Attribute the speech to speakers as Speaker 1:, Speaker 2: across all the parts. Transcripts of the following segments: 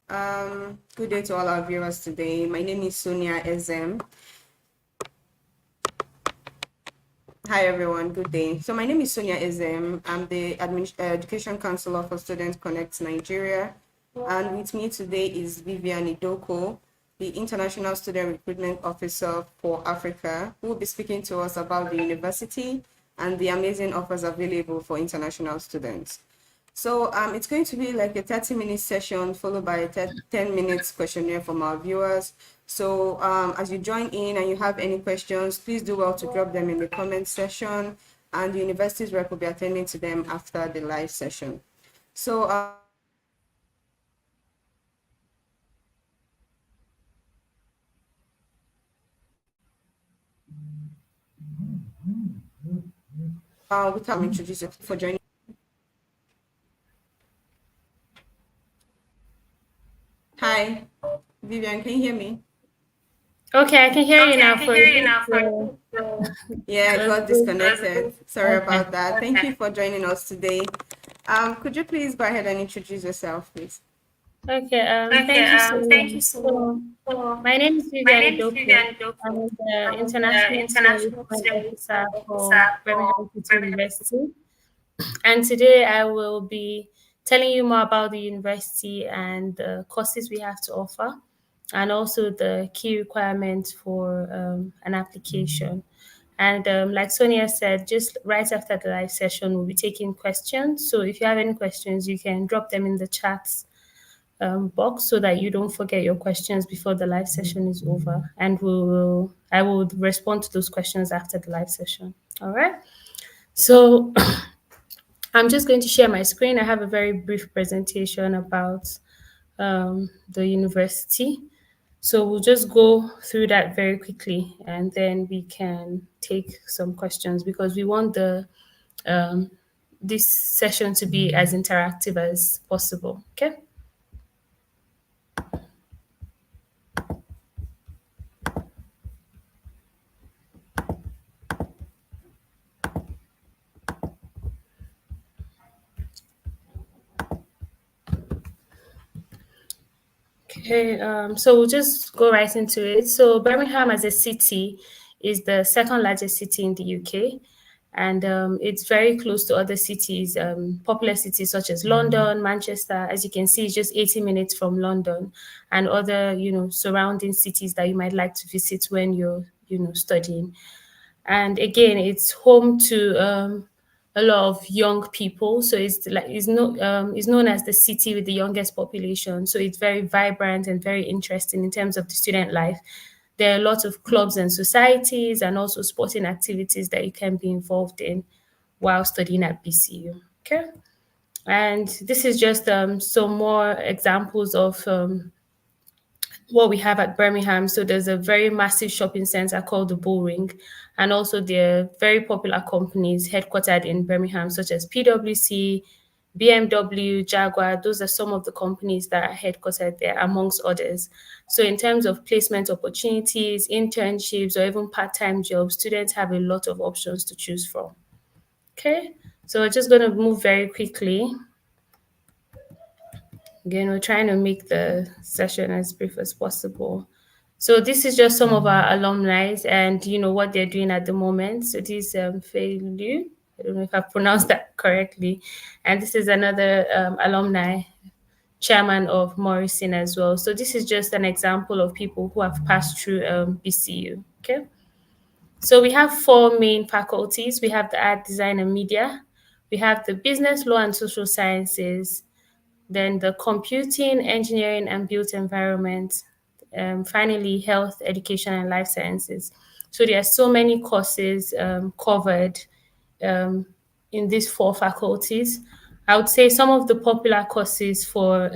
Speaker 1: Good day to all our viewers today. My name is Sonia Ezem. Hi everyone, good day. So my name is Sonia Ezem. I'm the Education Counselor for Student Connect Nigeria. And with me today is Vivian Idoko, the International Student Recruitment Officer for Africa, who will be speaking to us about the university and the amazing offers available for international students. So it's going to be like a 30-minute session followed by a 10 minutes questionnaire from our viewers. So as you join in and you have any questions, please do well to drop them in the comment section, and the university's rep will be attending to them after the live session. So without introduce you for joining. Hi, Vivian, can you hear me?
Speaker 2: Okay, I can hear you now.
Speaker 1: Yeah, I got disconnected. Sorry about that. Thank you for joining us today. Could you please go ahead and introduce yourself, please?
Speaker 2: Okay, thank you so much. So, my name is Vivian Idoko. I'm the International Student Recruitment Officer for Birmingham City University. And today I will be telling you more about the university and the courses we have to offer, and also the key requirements for an application. And like Sonia said, just right after the live session, we'll be taking questions. So if you have any questions, you can drop them in the chat box so that you don't forget your questions before the live session is over. And I will respond to those questions after the live session. All right. So I'm just going to share my screen. I have a very brief presentation about the university. So we'll just go through that very quickly, and then we can take some questions because we want um, this session to be as interactive as possible. Okay. Okay, so we'll just go right into it. So Birmingham as a city is the second largest city in the UK, and it's very close to other cities, popular cities such as London, Manchester. As you can see, it's just 80 minutes from London and other, surrounding cities that you might like to visit when you're, studying. And again, it's home to a lot of young people. So it's known as the city with the youngest population. So it's very vibrant and very interesting in terms of the student life. There are lots of clubs and societies and also sporting activities that you can be involved in while studying at BCU. Okay. And this is just some more examples of what we have at Birmingham. So there's a very massive shopping center called the Bullring, and also there are very popular companies headquartered in Birmingham, such as PwC, BMW, Jaguar. Those are some of the companies that are headquartered there, amongst others. So in terms of placement opportunities, internships, or even part-time jobs, students have a lot of options to choose from. Okay, so we're just going to move very quickly. Again, we're trying to make the session as brief as possible. So this is just some of our alumni and what they're doing at the moment. So this Fei Liu, I don't know if I pronounced that correctly. And this is another alumni, chairman of Morrison as well. So this is just an example of people who have passed through BCU. Okay. So we have four main faculties. We have the art, design, and media. We have the business, law, and social sciences, then the computing, engineering, and built environment, finally, health, education, and life sciences. So there are so many courses covered um, in these four faculties. I would say some of the popular courses for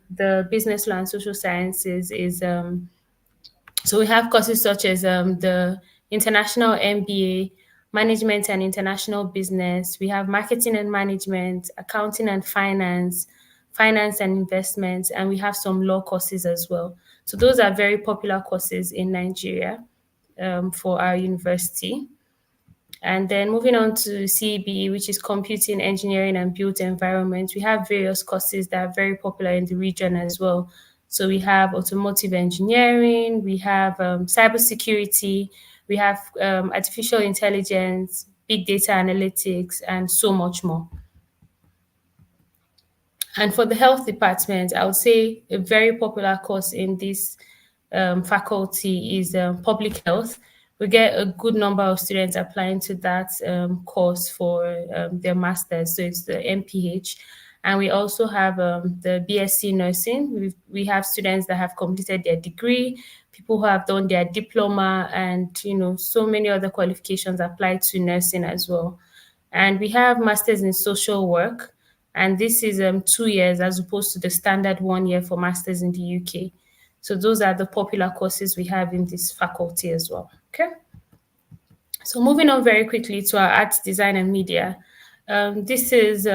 Speaker 2: the business law and social sciences is so we have courses such as the International MBA, Management and International Business. We have Marketing and Management, Accounting and Finance, Finance and Investments, and we have some law courses as well. So those are very popular courses in Nigeria for our university. And then moving on to CEBE, which is Computing, Engineering, and Built Environment, we have various courses that are very popular in the region as well, So we have automotive engineering, we have cybersecurity, we have artificial intelligence, big data analytics, and so much more. And for the health department, I would say a very popular course in this faculty is public health. We get a good number of students applying to that course for their masters. So it's the MPH. And we also have the BSc nursing. We have students that have completed their degree, people who have done their diploma, and so many other qualifications applied to nursing as well. And we have masters in social work, and this is 2 years as opposed to the standard 1 year for masters in the UK. So those are the popular courses we have in this faculty as well. Okay. So moving on very quickly to our arts, design, and media. This is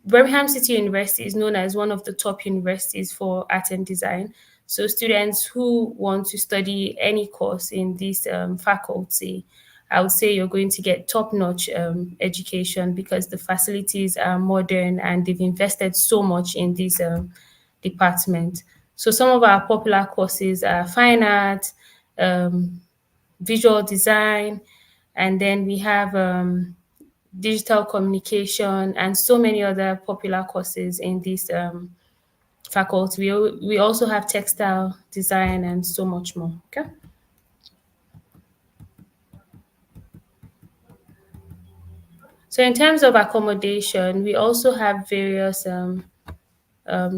Speaker 2: Birmingham City University is known as one of the top universities for art and design. So students who want to study any course in this faculty, I would say you're going to get top-notch education because the facilities are modern and they've invested so much in this department. So some of our popular courses are fine art, visual design, and then we have digital communication, and so many other popular courses in this faculty. We also have textile design and so much more. Okay. So in terms of accommodation, we also have various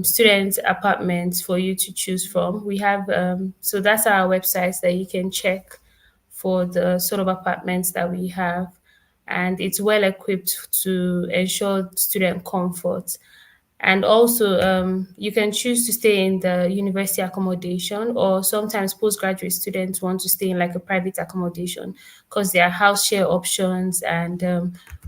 Speaker 2: student apartments for you to choose from. We have so that's our websites that you can check for the sort of apartments that we have, and it's well equipped to ensure student comfort. And also, you can choose to stay in the university accommodation, or sometimes postgraduate students want to stay in like a private accommodation because there are house share options, and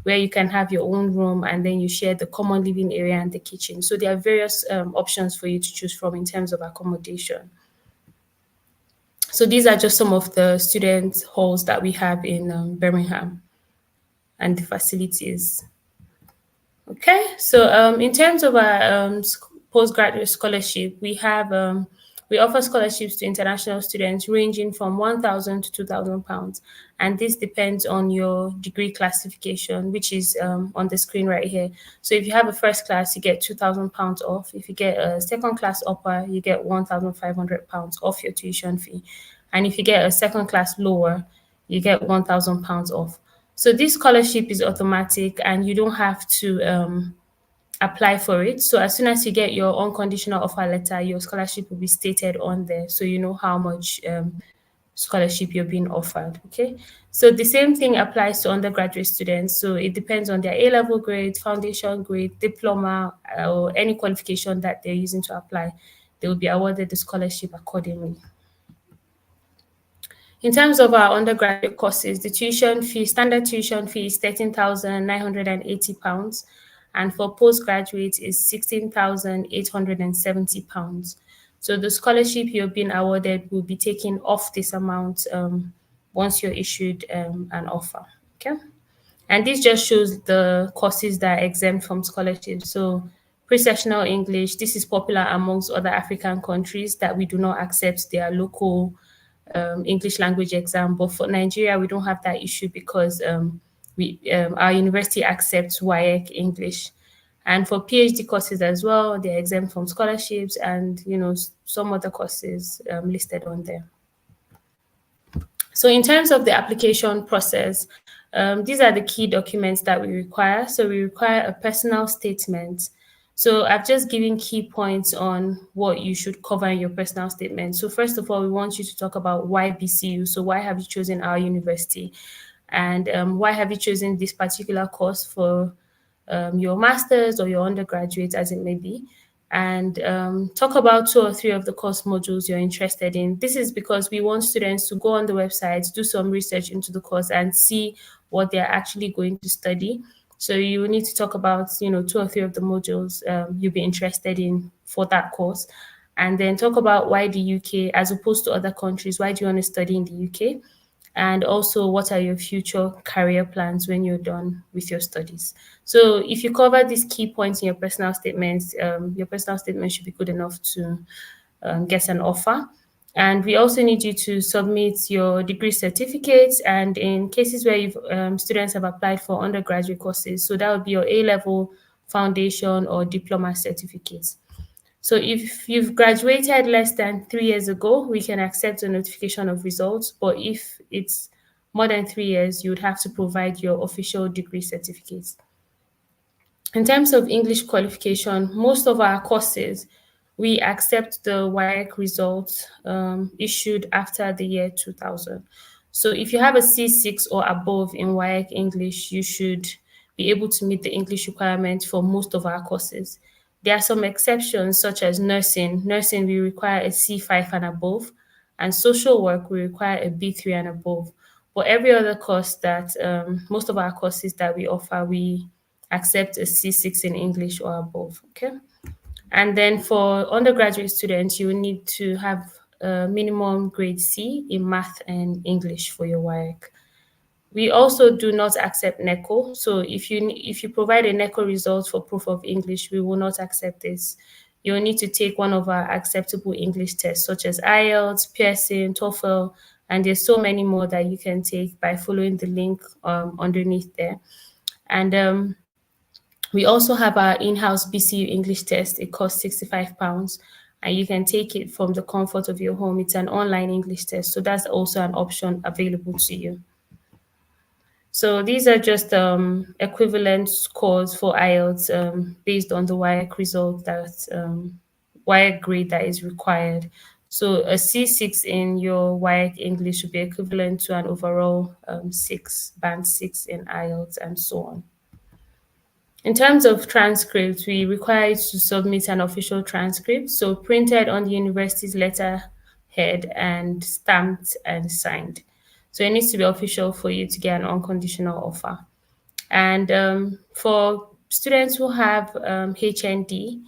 Speaker 2: where you can have your own room and then you share the common living area and the kitchen. So there are various options for you to choose from in terms of accommodation. So these are just some of the student halls that we have in Birmingham and the facilities. Okay, so in terms of our postgraduate scholarship, we offer scholarships to international students ranging from £1,000 to £2,000, and this depends on your degree classification, which is on the screen right here. So if you have a first class, you get £2,000 off. If you get a second class upper, you get £1,500 off your tuition fee, and if you get a second class lower, you get £1,000 off. So this scholarship is automatic and you don't have to apply for it. So as soon as you get your unconditional offer letter, your scholarship will be stated on there. So you know how much scholarship you're being offered. Okay. So the same thing applies to undergraduate students. So it depends on their A-level grade, foundation grade, diploma, or any qualification that they're using to apply. They will be awarded the scholarship accordingly. In terms of our undergraduate courses, the standard tuition fee is £13,980, and for postgraduate is £16,870. So the scholarship you're being awarded will be taken off this amount once you're issued an offer. Okay. And this just shows the courses that are exempt from scholarship. So pre-sessional English, this is popular amongst other African countries that we do not accept their local English language exam. But for Nigeria, we don't have that issue because our university accepts WAEC English. And for PhD courses as well, they're exempt from scholarships and, some other courses listed on there. So in terms of the application process, these are the key documents that we require. So we require a personal statement. So I've just given key points on what you should cover in your personal statement. So first of all, we want you to talk about why BCU. So why have you chosen our university? And why have you chosen this particular course for your master's or your undergraduate, as it may be? And talk about 2 or 3 of the course modules you're interested in. This is because we want students to go on the website, do some research into the course and see what they're actually going to study. So you will need to talk about, 2 or 3 of the modules you'll be interested in for that course. And then talk about why the UK, as opposed to other countries, why do you want to study in the UK? and also what are your future career plans when you're done with your studies. So if you cover these key points in your personal statements, your personal statement should be good enough to get an offer. And we also need you to submit your degree certificates. And in cases where students have applied for undergraduate courses, so that would be your A-level, foundation, or diploma certificates. So if you've graduated less than 3 years ago, we can accept a notification of results. But if it's more than 3 years, you would have to provide your official degree certificates. In terms of English qualification, most of our courses, we accept the WAEC results issued after the year 2000. So if you have a C6 or above in WAEC English, you should be able to meet the English requirement for most of our courses. There are some exceptions, such as nursing. Nursing, we require a C5 and above, and social work, we require a B3 and above. But every other course that, most of our courses that we offer, we accept a C6 in English or above, okay? And then for undergraduate students, you need to have a minimum grade C in math and English for your WAEC. We also do not accept NECO. So if you provide a NECO result for proof of English, we will not accept this. You'll need to take one of our acceptable English tests, such as IELTS, Pearson, TOEFL, and there's so many more that you can take by following the link underneath there. And we also have our in-house BCU English test. It costs £65, and you can take it from the comfort of your home. It's an online English test, so that's also an option available to you. So these are just equivalent scores for IELTS based on the WAEC result that WAEC grade that is required. So a C6 in your WAEC English would be equivalent to an overall 6, band 6 in IELTS, and so on. In terms of transcripts, we require you to submit an official transcript, so printed on the university's letterhead and stamped and signed. So it needs to be official for you to get an unconditional offer. And for students who have HND,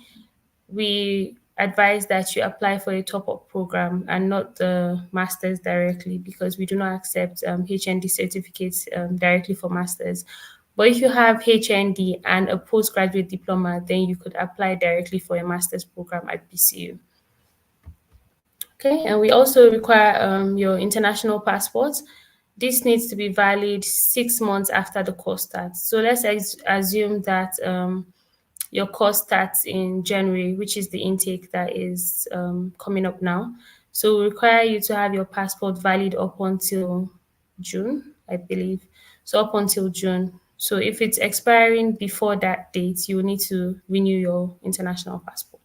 Speaker 2: we advise that you apply for a top-up program and not the master's directly, because we do not accept HND certificates directly for masters. But if you have HND and a postgraduate diploma, then you could apply directly for a master's program at BCU. Okay, and we also require your international passport. This needs to be valid 6 months after the course starts. So let's assume that your course starts in January, which is the intake that is coming up now. So we require you to have your passport valid up until June, I believe. So up until June. So if it's expiring before that date, you will need to renew your international passport.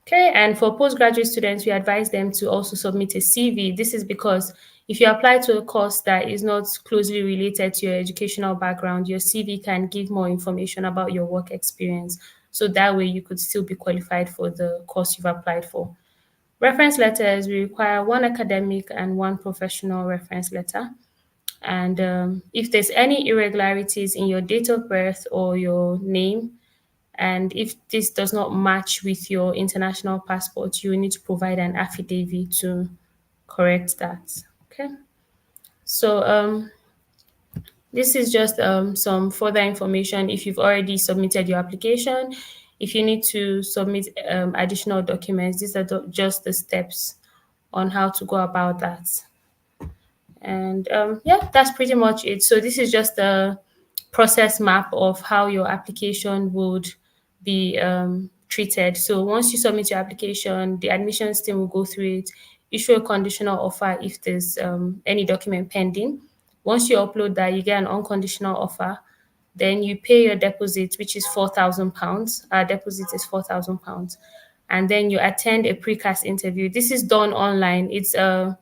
Speaker 2: Okay, and for postgraduate students, we advise them to also submit a CV. This is because if you apply to a course that is not closely related to your educational background, your CV can give more information about your work experience. So that way you could still be qualified for the course you've applied for. Reference letters, we require 1 academic and 1 professional reference letter. And if there's any irregularities in your date of birth or your name, and if this does not match with your international passport, you need to provide an affidavit to correct that. Okay. So this is just some further information if you've already submitted your application. If you need to submit additional documents, these are just the steps on how to go about that. And yeah, that's pretty much it. So this is just a process map of how your application would be treated. So once you submit your application, the admissions team will go through it, issue a conditional offer if there's any document pending. Once you upload that, you get an unconditional offer. Then you pay your deposit, which is £4,000. Our deposit is £4,000. And then you attend a precast interview. This is done online. It's a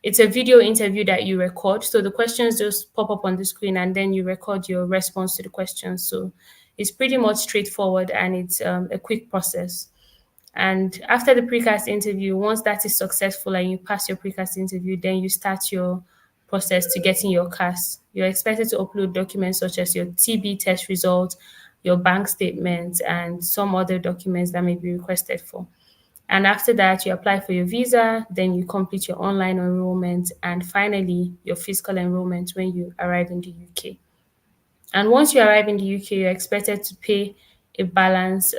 Speaker 2: video interview that you record. So the questions just pop up on the screen and then you record your response to the questions. So it's pretty much straightforward and it's a quick process. And after the precast interview, once that is successful and you pass your precast interview, then you start your process to getting your CAS. You're expected to upload documents such as your TB test results, your bank statements, and some other documents that may be requested for. And after that, you apply for your visa, then you complete your online enrollment, and finally, your physical enrollment when you arrive in the UK. And once you arrive in the UK, you're expected to pay a balance.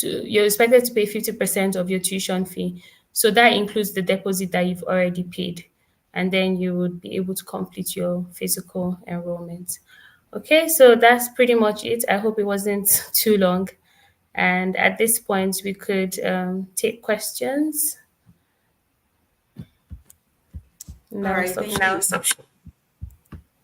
Speaker 2: You're expected to pay 50% of your tuition fee. So that includes the deposit that you've already paid. And then you would be able to complete your physical enrollment. Okay, so that's pretty much it. I hope it wasn't too long. And at this point, we could take questions.
Speaker 1: All
Speaker 2: Now
Speaker 1: right,
Speaker 2: stop.
Speaker 1: thank you.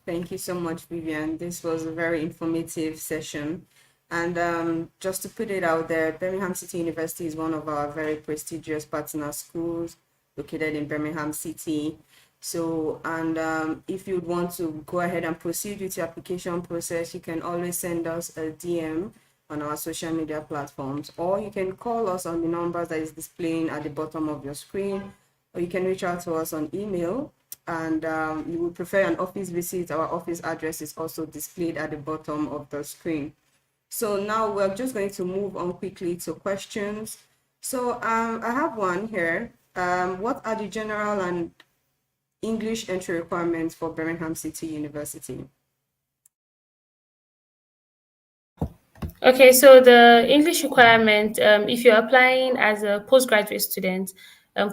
Speaker 1: Thank you so much, Vivian. This was a very informative session. And just to put it out there, Birmingham City University is one of our very prestigious partner schools located in Birmingham City. So, and if you'd want to go ahead and proceed with your application process, you can always send us a DM on our social media platforms, or you can call us on the number that is displaying at the bottom of your screen, or you can reach out to us on email. And you would prefer an office visit, our office address is also displayed at the bottom of the screen. So now we're just going to move on quickly to questions. So I have one here. What are the general and English entry requirements for Birmingham City University?
Speaker 2: Okay, so the English requirement, if you're applying as a postgraduate student,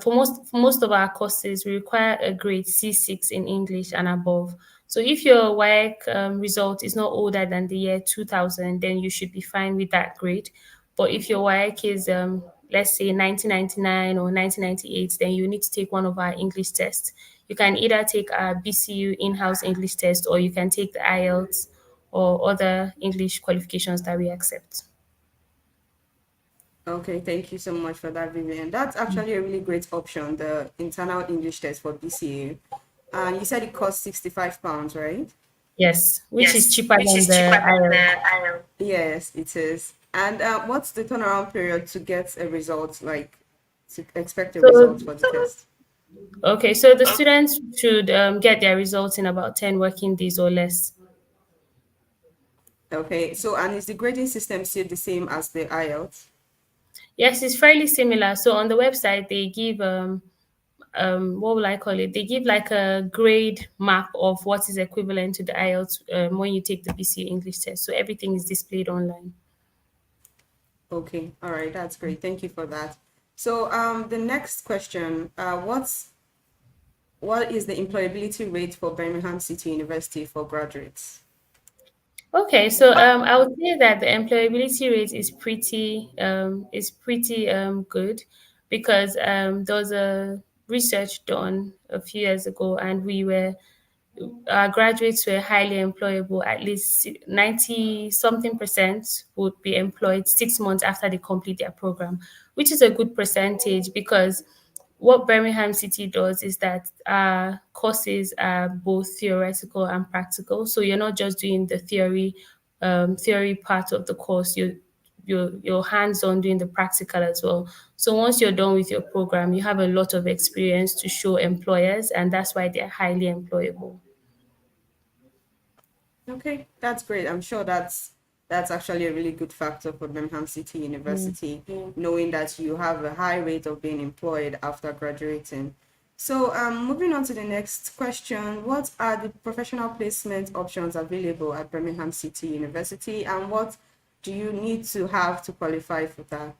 Speaker 2: for most of our courses, we require a grade C6 in English and above. So if your WAEC result is not older than the year 2000, then you should be fine with that grade. But if your WAEC is, let's say, 1999 or 1998, then you need to take one of our English tests. You can either take our BCU in-house English test, or you can take the IELTS or other English qualifications that we accept.
Speaker 1: Okay, thank you so much for that, Vivian. That's actually a really great option, the internal English test for BCA. And you said it costs £65, right?
Speaker 2: Yes, which is
Speaker 1: Yes,
Speaker 2: cheaper
Speaker 1: which
Speaker 2: than
Speaker 1: is
Speaker 2: the
Speaker 1: cheaper than
Speaker 2: IELTS.
Speaker 1: the IELTS. Yes, it is. And what's the turnaround period to get a result, like to expect a result
Speaker 2: So,
Speaker 1: for the test?
Speaker 2: okay, so the students should get their results in about 10 working days or less.
Speaker 1: Okay, so and is the grading system still the same as the IELTS?
Speaker 2: Yes, it's fairly similar. So on the website, they give what will I call it? They give like a grade map of what is equivalent to the IELTS when you take the BC English test. So everything is displayed online.
Speaker 1: Okay, all right, that's great. Thank you for that. So the next question, what is the employability rate for Birmingham City University for graduates?
Speaker 2: Okay, so I would say that the employability rate is pretty good, because there was a research done a few years ago, and our graduates were highly employable. At least 90 something percent would be employed 6 months after they complete their program, which is a good percentage, because what Birmingham City does is that courses are both theoretical and practical. So you're not just doing the theory part of the course. You're hands on doing the practical as well. So once you're done with your program, you have a lot of experience to show employers, and that's why they're highly employable.
Speaker 1: Okay, that's great. I'm sure that's actually a really good factor for Birmingham City
Speaker 2: Mm.
Speaker 1: University, knowing that you have a high rate of being employed after graduating. So, moving on to the next question, what are the professional placement options available at Birmingham City University, and what do you need to have to qualify for that?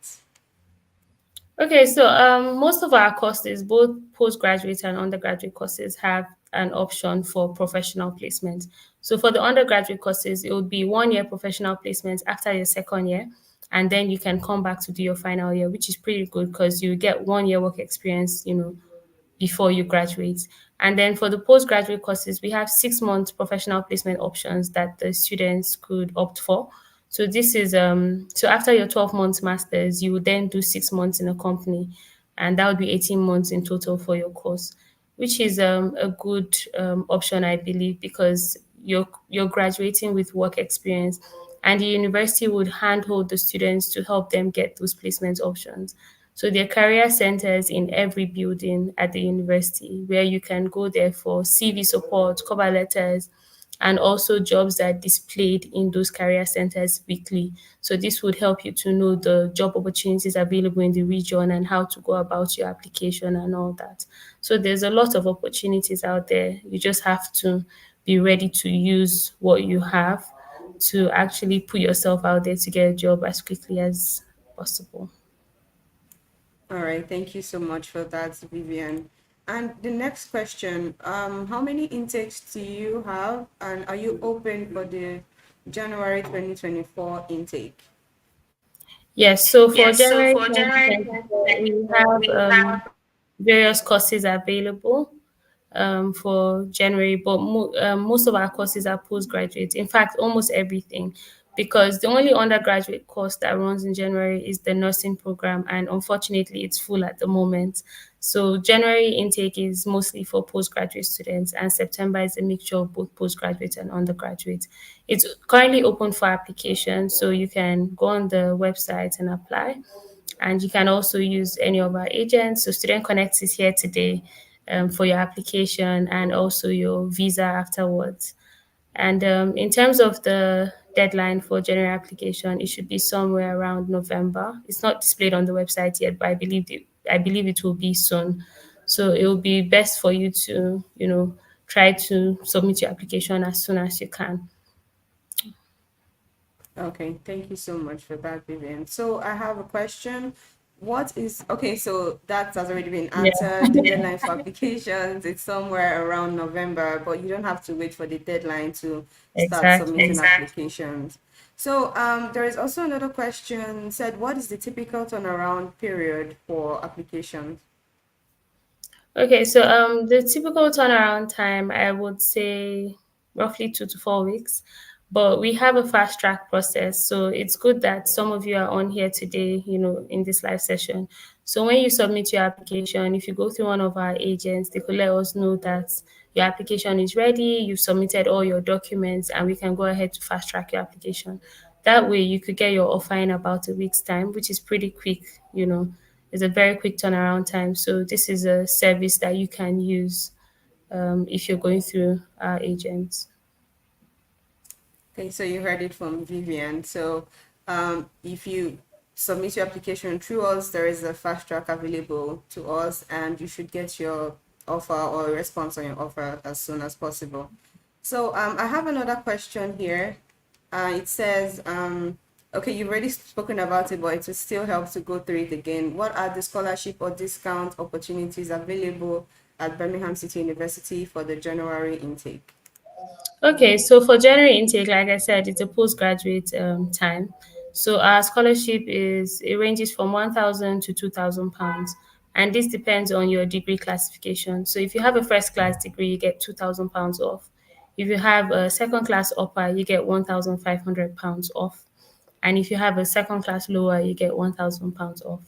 Speaker 2: Okay, so most of our courses, both postgraduate and undergraduate courses, have an option for professional placement. So for the undergraduate courses, it would be 1 year professional placement after your second year, and then you can come back to do your final year, which is pretty good because you get 1 year work experience, before you graduate. And then for the postgraduate courses, we have 6 months professional placement options that the students could opt for. So this is so after your 12 months masters, you would then do 6 months in a company, and that would be 18 months in total for your course, which is a good option, I believe, because you're graduating with work experience, and the university would handhold the students to help them get those placement options. So there are career centers in every building at the university where you can go there for CV support, cover letters, and also jobs that are displayed in those career centers weekly. So this would help you to know the job opportunities available in the region and how to go about your application and all that. So there's a lot of opportunities out there. You just have to be ready to use what you have to actually put yourself out there to get a job as quickly as possible.
Speaker 1: All right, thank you so much for that, Vivian. And the next question, how many intakes do you have, and are you open for the January 2024 intake?
Speaker 2: Yes, so for
Speaker 1: Yes, so
Speaker 2: January
Speaker 1: for January
Speaker 2: 2024, we
Speaker 1: 2024,
Speaker 2: have
Speaker 1: we have.
Speaker 2: various courses available for January, but most of our courses are postgraduate. In fact, almost everything, because the only undergraduate course that runs in January is the nursing program, and unfortunately, it's full at the moment. So January intake is mostly for postgraduate students, and September is a mixture of both postgraduate and undergraduate. It's currently open for application, so you can go on the website and apply. And you can also use any of our agents. So Student Connect is here today for your application and also your visa afterwards. And in terms of the deadline for general application, it should be somewhere around November. It's not displayed on the website yet, but I believe it will be soon. So it will be best for you to, try to submit your application as soon as you can.
Speaker 1: Okay, thank you so much for that, Vivian. So I have a question. What is, okay, so that has already been
Speaker 2: Yeah,
Speaker 1: answered. The deadline for applications, it's somewhere around November, but you don't have to wait for the deadline to start
Speaker 2: exactly.
Speaker 1: submitting applications. So there is also another question said, what is the typical turnaround period for applications?
Speaker 2: Okay, so the typical turnaround time, I would say roughly 2 to 4 weeks, but we have a fast track process. So it's good that some of you are on here today, in this live session. So when you submit your application, if you go through one of our agents, they could let us know that your application is ready, you've submitted all your documents, and we can go ahead to fast track your application. That way, you could get your offer in about a week's time, which is pretty quick, it's a very quick turnaround time. So this is a service that you can use if you're going through our agents.
Speaker 1: Okay, so you heard it from Vivian. So if you submit your application through us, there is a fast track available to us, and you should get your offer or a response on your offer as soon as possible. So I have another question here. It says, okay, you've already spoken about it, but it will still help to go through it again. What are the scholarship or discount opportunities available at Birmingham City University for the January intake?
Speaker 2: Okay, so for January intake, like I said, it's a postgraduate time. So our scholarship it ranges from 1,000 to £2,000, and this depends on your degree classification. So if you have a first class degree, you get £2,000 off. If you have a second class upper, you get £1,500 off. And if you have a second class lower, you get £1,000 off.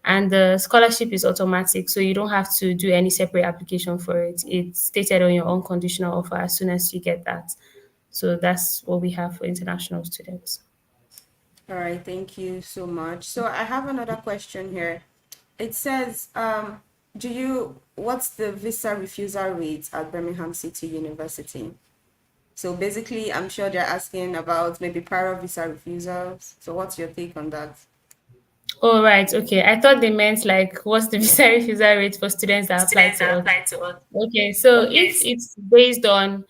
Speaker 2: And the scholarship is automatic, so you don't have to do any separate application for it. It's stated on your unconditional offer as soon as you get that. So that's what we have for international students.
Speaker 1: All right, thank you so much. So I have another question here. It says, what's the visa refusal rate at Birmingham City University? So basically, I'm sure they're asking about maybe prior visa refusals. So what's your take on that?
Speaker 2: Oh, right. Okay. I thought they meant like what's the visa refusal rate for students that apply
Speaker 1: Students
Speaker 2: to
Speaker 1: that
Speaker 2: us.
Speaker 1: apply to us.
Speaker 2: Okay, so
Speaker 1: Okay.
Speaker 2: if it's based on,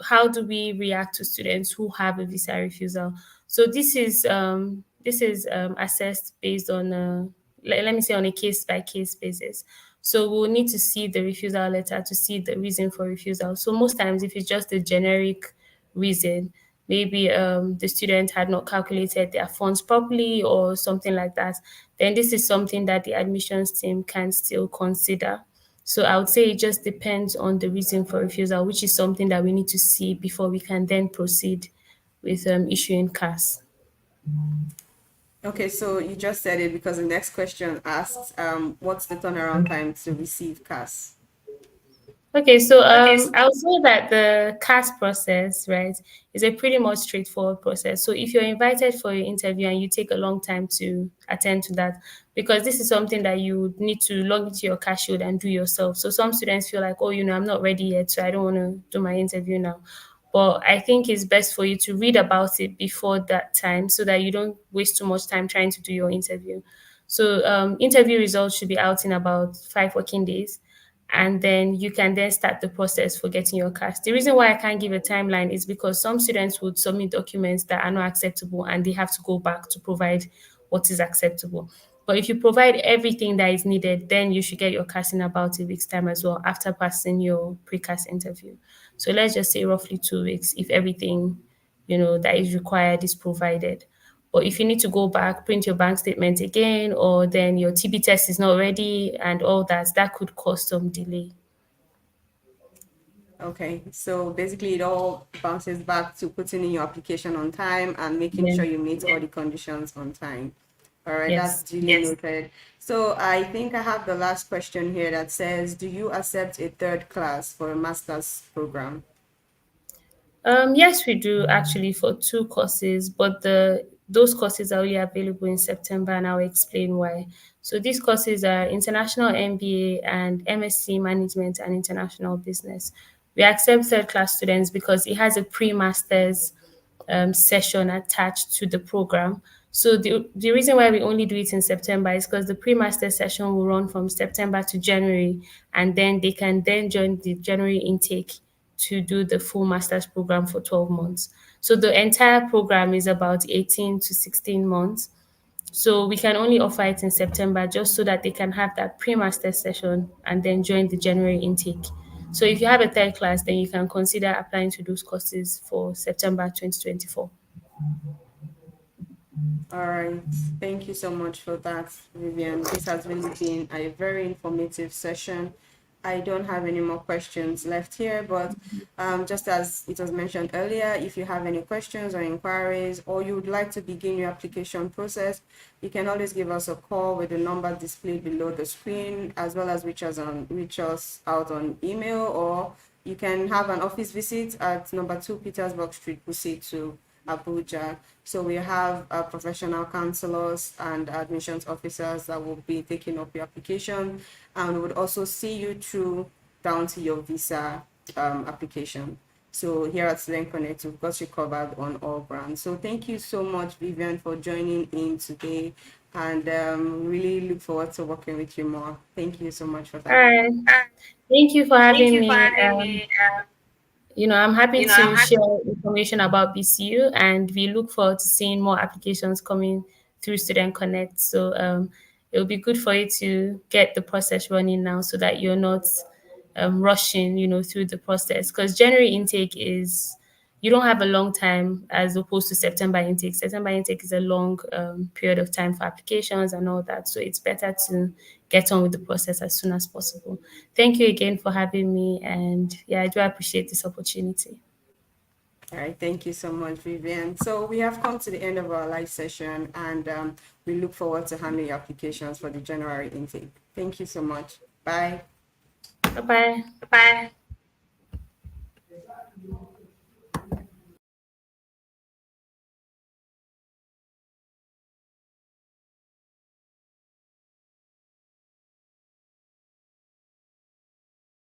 Speaker 2: how do we react to students who have a visa refusal? So this is assessed based on let me say on a case by case basis. So we'll need to see the refusal letter to see the reason for refusal. So most times, if it's just a generic reason, maybe the student had not calculated their funds properly or something like that, then this is something that the admissions team can still consider. So I would say it just depends on the reason for refusal, which is something that we need to see before we can then proceed with issuing CAS.
Speaker 1: Okay, so you just said it because the next question asks, what's the turnaround time to receive CAS?
Speaker 2: Okay, so I would say that the CAS process, right, is a pretty much straightforward process. So if you're invited for your interview and you take a long time to attend to that, because this is something that you would need to log into your CAS shield and do yourself. So some students feel like, oh, I'm not ready yet, so I don't want to do my interview now. But I think it's best for you to read about it before that time so that you don't waste too much time trying to do your interview. So interview results should be out in about 5 working days, and then you can then start the process for getting your CAS. The reason why I can't give a timeline is because some students would submit documents that are not acceptable and they have to go back to provide what is acceptable. But if you provide everything that is needed, then you should get your CAS in about a week's time as well after passing your pre-CAS interview. So let's just say roughly 2 weeks if everything that is required is provided. But if you need to go back, print your bank statement again, or then your TB test is not ready and all that, that could cause some delay.
Speaker 1: Okay, so basically it all bounces back to putting in your application on time and making
Speaker 2: Yeah.
Speaker 1: sure you meet all the conditions on time. All right, that's
Speaker 2: Yes.
Speaker 1: duly noted. So I think I have the last question here that says, do you accept a third class for a master's program?
Speaker 2: Yes, we do actually for 2 courses, but those courses are only available in September, and I'll explain why. So these courses are International MBA and MSc Management and International Business. We accept third class students because it has a pre-masters session attached to the program. So the reason why we only do it in September is because the pre-master session will run from September to January, and then they can then join the January intake to do the full master's program for 12 months. So the entire program is about 18 to 16 months. So we can only offer it in September just so that they can have that pre-master session and then join the January intake. So if you have a third class, then you can consider applying to those courses for September 2024.
Speaker 1: All right. Thank you so much for that, Vivian. This has really been a very informative session. I don't have any more questions left here, but just as it was mentioned earlier, if you have any questions or inquiries, or you would like to begin your application process, you can always give us a call with the number displayed below the screen, as well as reach us out on email, or you can have an office visit at number 2 Petersburg Street, Busi to Abuja. So we have professional counselors and admissions officers that will be taking up your application, and would also see you through down to your visa application. So here at Student Connect, we've got you covered on all grounds. So thank you so much, Vivian, for joining in today, and really look forward to working with you more. Thank you so much for
Speaker 2: All
Speaker 1: that.
Speaker 2: right. Thank you for having me. I'm happy to share information about BCU, and we look forward to seeing more applications coming through Student Connect. So it'll be good for you to get the process running now so that you're not rushing, through the process. Because January intake is, you don't have a long time as opposed to September intake. September intake is a long period of time for applications and all that. So it's better to get on with the process as soon as possible. Thank you again for having me. And yeah, I do appreciate this opportunity.
Speaker 1: All right, thank you so much, Vivian. So we have come to the end of our live session, and we look forward to handling your applications for the January intake. Thank you so much. Bye.
Speaker 2: Bye bye.
Speaker 1: Bye.